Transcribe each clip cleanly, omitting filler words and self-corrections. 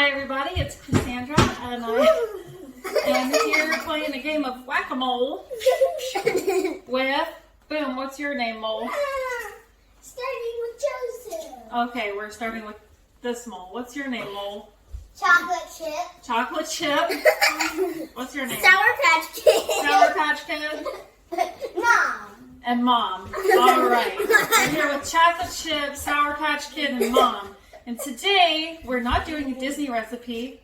Hi everybody, it's Cassandra and I am here playing a game of whack-a-mole with, boom, what's your name, Mole? Starting with Joseph. Okay, we're starting with this mole. What's your name, Mole? Chocolate Chip. Chocolate Chip. What's your name? Sour Patch Kid. Sour Patch Kid. Mom. And Mom. All right. We're here with Chocolate Chip, Sour Patch Kid, and Mom. And today, we're not doing a Disney recipe.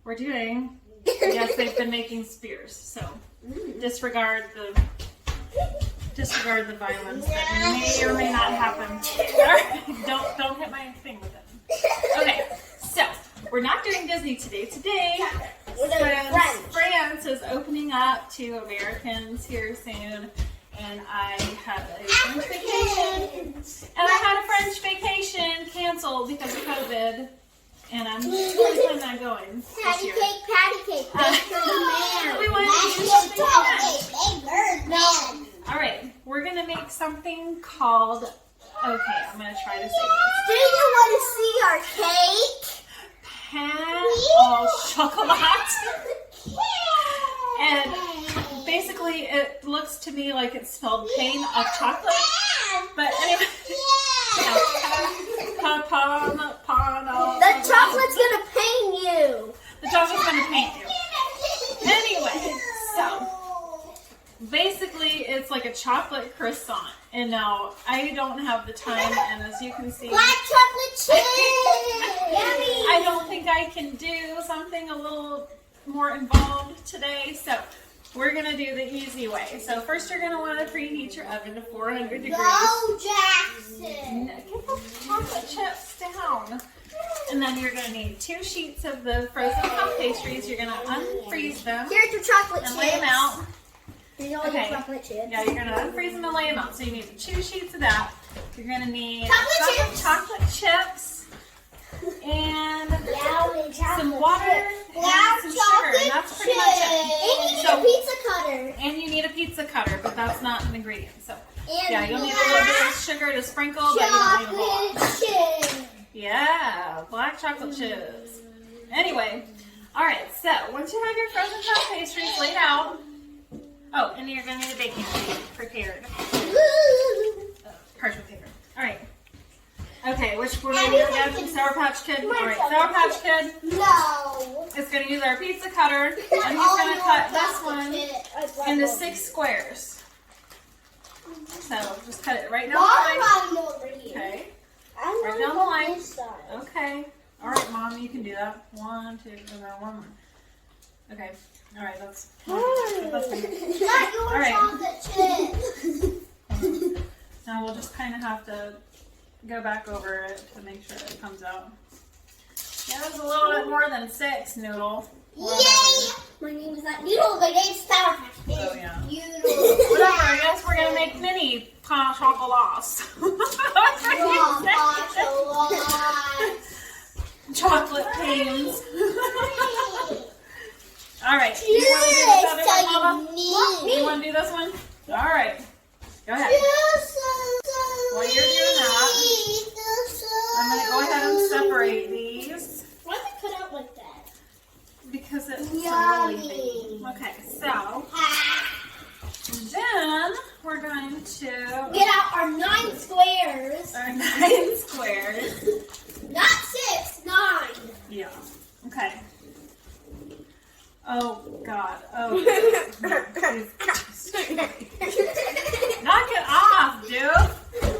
We're doing, yes, they've been making spears. So, disregard the violence that may or may not happen. Don't hit my thing with it. Okay, so, we're not doing Disney today. Today, France is opening up to Americans here soon. And I had a French vacation, and I had a French vacation canceled because of COVID, and I'm really planning on going this year. Patty cake. We want to do something fun. No. All right, we're gonna make something called. Okay, I'm gonna try to say this. Do you want to see our cake? Pain au chocolat. And basically, it looks to me like it's spelled pain of chocolate. But anyway, The chocolate's gonna paint you. The chocolate's gonna paint you. Anyway, so basically, it's like a chocolate croissant. And now I don't have the time, and as you can see, Black chocolate chip. Yummy. I don't think I can do something a little more involved today. So we're going to do the easy way. So first you're going to want to preheat your oven to 400 degrees. Go, Jackson. Get the chocolate chips down. And then you're going to need 2 sheets of the frozen puff pastries. You're going to unfreeze them. Here's your chocolate and chips. lay them out. Here's all your chocolate chips. Yeah, you're going to unfreeze them and lay them out. So you need 2 sheets of that. You're going to need chocolate chips. And some water and some sugar, and that's pretty much it. And you need a pizza cutter. And you need a pizza cutter, but that's not an ingredient. So, yeah, you'll need a little bit of sugar to sprinkle, but you don't need a lot. Chocolate. Yeah, black chocolate chips. Anyway, all right, so once you have your frozen puff pastries laid out, oh, and you're going to need a baking sheet prepared. Parchment paper. All right. Okay, which one are we going to get? Sour Patch Kid? Alright, Sour Patch Kid. No. It's going to use our pizza cutter, and he's going to cut this one into 6 squares. So, just cut it right down the line. Okay. Right down the line. Okay. Alright, Mom, you can do that. 1, 2, 3, 4, 1 more. Okay. Alright, that's Alright. Now we'll just kind of have to go back over it to make sure it comes out. Yeah, it was a little bit more than 6, Noodle. Yay! My name is not Noodle, my name's Sour Patch Kid. Oh, yeah. Noodle. Whatever, I guess we're going to make mini pain chocolats. Chocolate pains. Alright, you want to do this other one, Mama? You want to do this one? Alright. Go ahead. While you're doing that, I'm going to go ahead and separate these. Why is it cut out like that? Because it's really thin. Okay, so then we're going to get out our 9 squares. Our 9 squares. Not 6, 9. Yeah. Okay. Oh God. Oh. Knock it off, dude.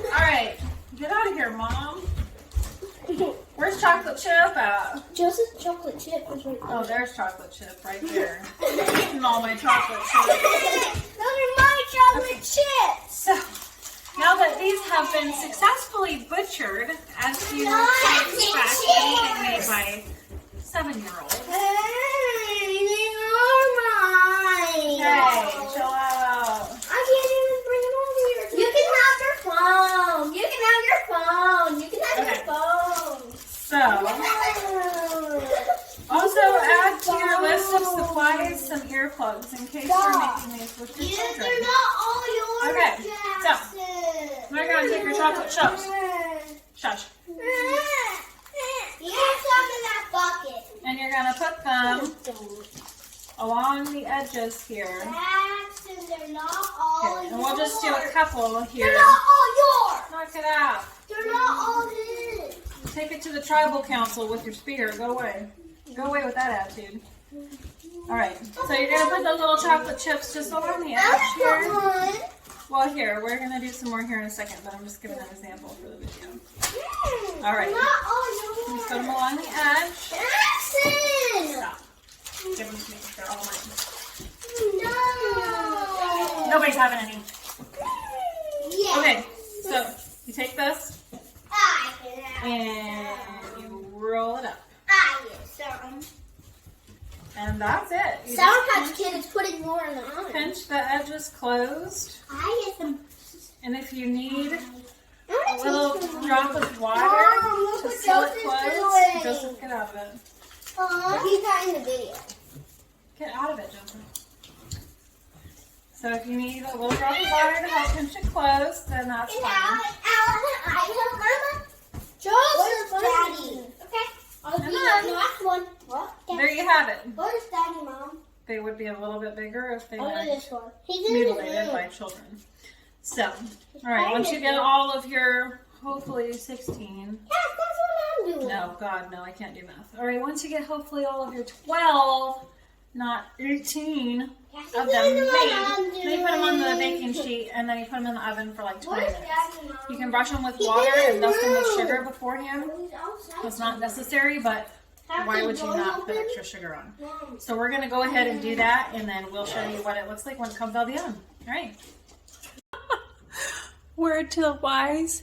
All right, get out of here, Mom. Where's chocolate chip at? Joseph's chocolate chip is right there. Oh, there's chocolate chip right there. Eating all my chocolate chip. Those are my chocolate chips. So, now that these have been successfully butchered, as you might expect, anything made by 7-year-olds. Hey, they are mine. Okay, chill out. I can't even bring them over here. You can have your phone. You can have your phone. You can have your phone. So, also add to your list of supplies some earplugs in case you're making these with your children. They're not all yours, Okay, so Jackson. we're going to take your chocolate chips. Shush. You have some in that bucket. along the edges here. Jackson, they're not all Okay, and we'll just do a couple here. They're not all yours. Knock it out. They're not all his. Take it to the tribal council with your spear. Go away. Go away with that attitude. Alright, so you're going to put those little chocolate chips just along the edge here. Well, here, we're going to do some more here in a second, but I'm just giving an example for the video. Alright, just put them along the edge. Jackson! Stop. Give them to me. They're all mine. No! Nobody's having any. Yes. Okay, so you take this I can have and you roll it up. I get some. And that's it. You Sour just Patch Kid is putting more in the oven. pinch the edges closed. I get some. And if you need I a want little to taste drop of water Mom, look to what seal it Joseph's closed, doing. Joseph, get out of it. He's not in the video. Get out of it, Joseph. So if you need a little drop of water to help pinch it closed, then that's And fine. Alan, I have Mama. Joseph's Daddy. Okay. I'll be Come the on. last one. What? There you have it. Where's Daddy, Mom? They would be a little bit bigger if they I'll do were this one. He's in mutilated his by room. children. So, alright, once you get all of your, hopefully 16. Yeah, that's what I'm doing. No, God, no, I can't do math. Alright, once you get hopefully all of your 12, not 18 That's of them exactly what made, I'm then you put them on the doing. baking sheet and then you put them in the oven for like 20 Where's minutes. Daddy, Mom? You can brush them with He's water in his and dust them with room. sugar beforehand. He's outside. It's not necessary, but why would you not put extra sugar on? So we're going to go ahead and do that, and then we'll show you what it looks like when it comes out of the oven. All right. Word to the wise,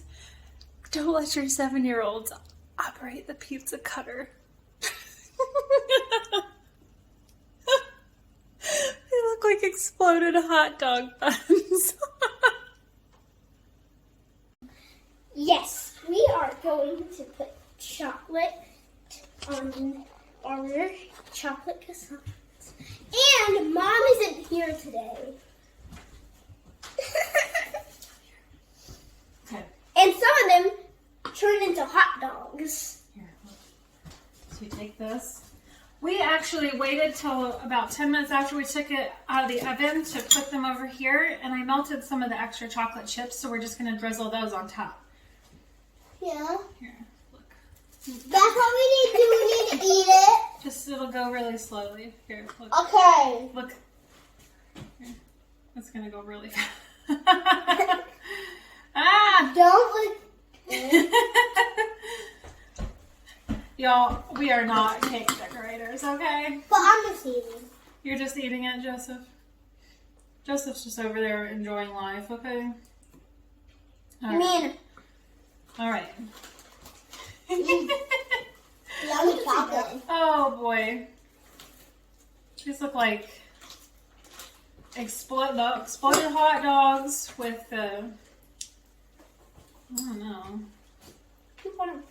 don't let your 7-year-olds operate the pizza cutter. They look like exploded hot dog buns. Yes, we are going to put chocolate on our chocolate croissants. And Mom isn't here today. Okay. And some of them turned into hot dogs. Here, look. So you take this. We actually waited till about 10 minutes after we took it out of the oven to put them over here, and I melted some of the extra chocolate chips, so we're just going to drizzle those on top. Yeah. Here, look. That's what we need to do. We need to eat it. Just, it'll go really slowly. Here, look. Okay. Look. Here. It's going to go really fast. Ah! Don't look. Y'all, we are not cake decorators, okay? But I'm just eating. You're just eating it, Joseph? Joseph's just over there enjoying life, okay? All right. Man, All right. yummy chocolate. Oh, boy. These look like exploded hot dogs with, I don't know. Poop on them.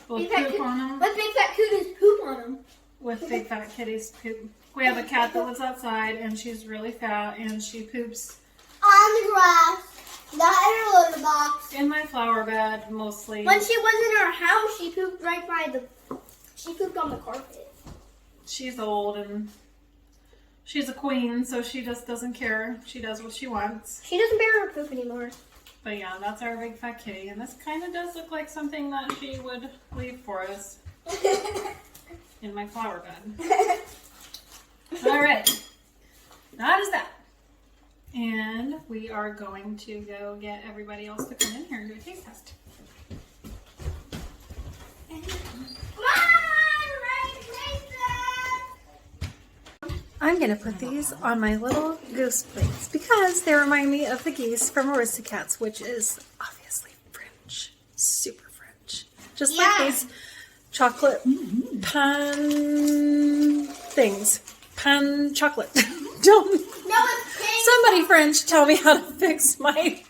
With poop on them. With big fat cooties poop on them. With big fat kitties poop. We have a cat that lives outside, and she's really fat, and she poops On the grass. Not in her litter box. in my flower bed, mostly. When she was in her house, she pooped right by the. She pooped on the carpet. She's old, and she's a queen, so she just doesn't care. She does what she wants. She doesn't bear her poop anymore. But yeah, that's our big fat kitty, and this kind of does look like something that she would leave for us in my flower bed. All right, that is that. And we are going to go get everybody else to come in here and do a taste test. I'm going to put these on my little goose plates because they remind me of the geese from Aristocats, which is obviously French. Super French. Just like these chocolate pan things. Pan chocolate. Don't somebody French tell me how to fix my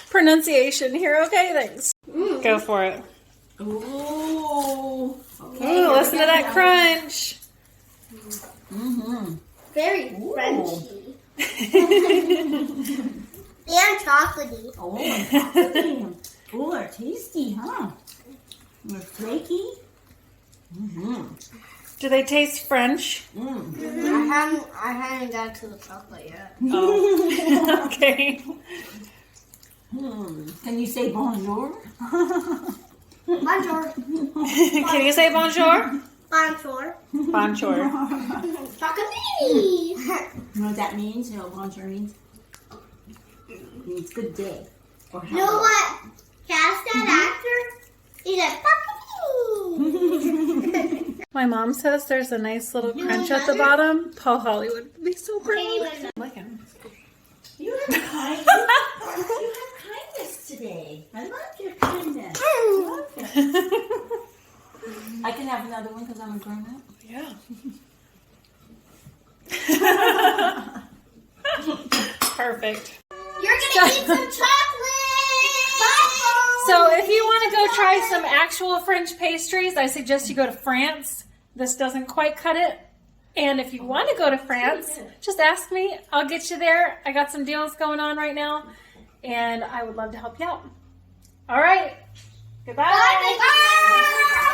pronunciation here. Okay, thanks. Go for it. Ooh. Okay, Ooh, listen to that crunch. Very Frenchy. And chocolatey. Oh, and chocolatey. Ooh, they're tasty, huh? They're flaky. Do they taste French? I haven't got to the chocolate yet. Oh. Okay. Can you say bonjour? Bonjour. Can you say bonjour? Bonjour. Bonjour. Chocolate. You know what that means? You know what bonjour means? It means good day. Or You know what? Cast that actor? He's a fucking. My mom says there's a nice little crunch at the bottom. Paul Hollywood would be so proud. Look at him. You have kindness. You have kindness today. I love your kindness. I love it. I can have another one because I'm a grown up. Yeah. Perfect. You're gonna eat some chocolate. So if you want to go try some actual French pastries, I suggest you go to France. This doesn't quite cut it. And if you want to go to France, just ask me. I'll get you there. I got some deals going on right now, and I would love to help you out. All right. Goodbye. Bye.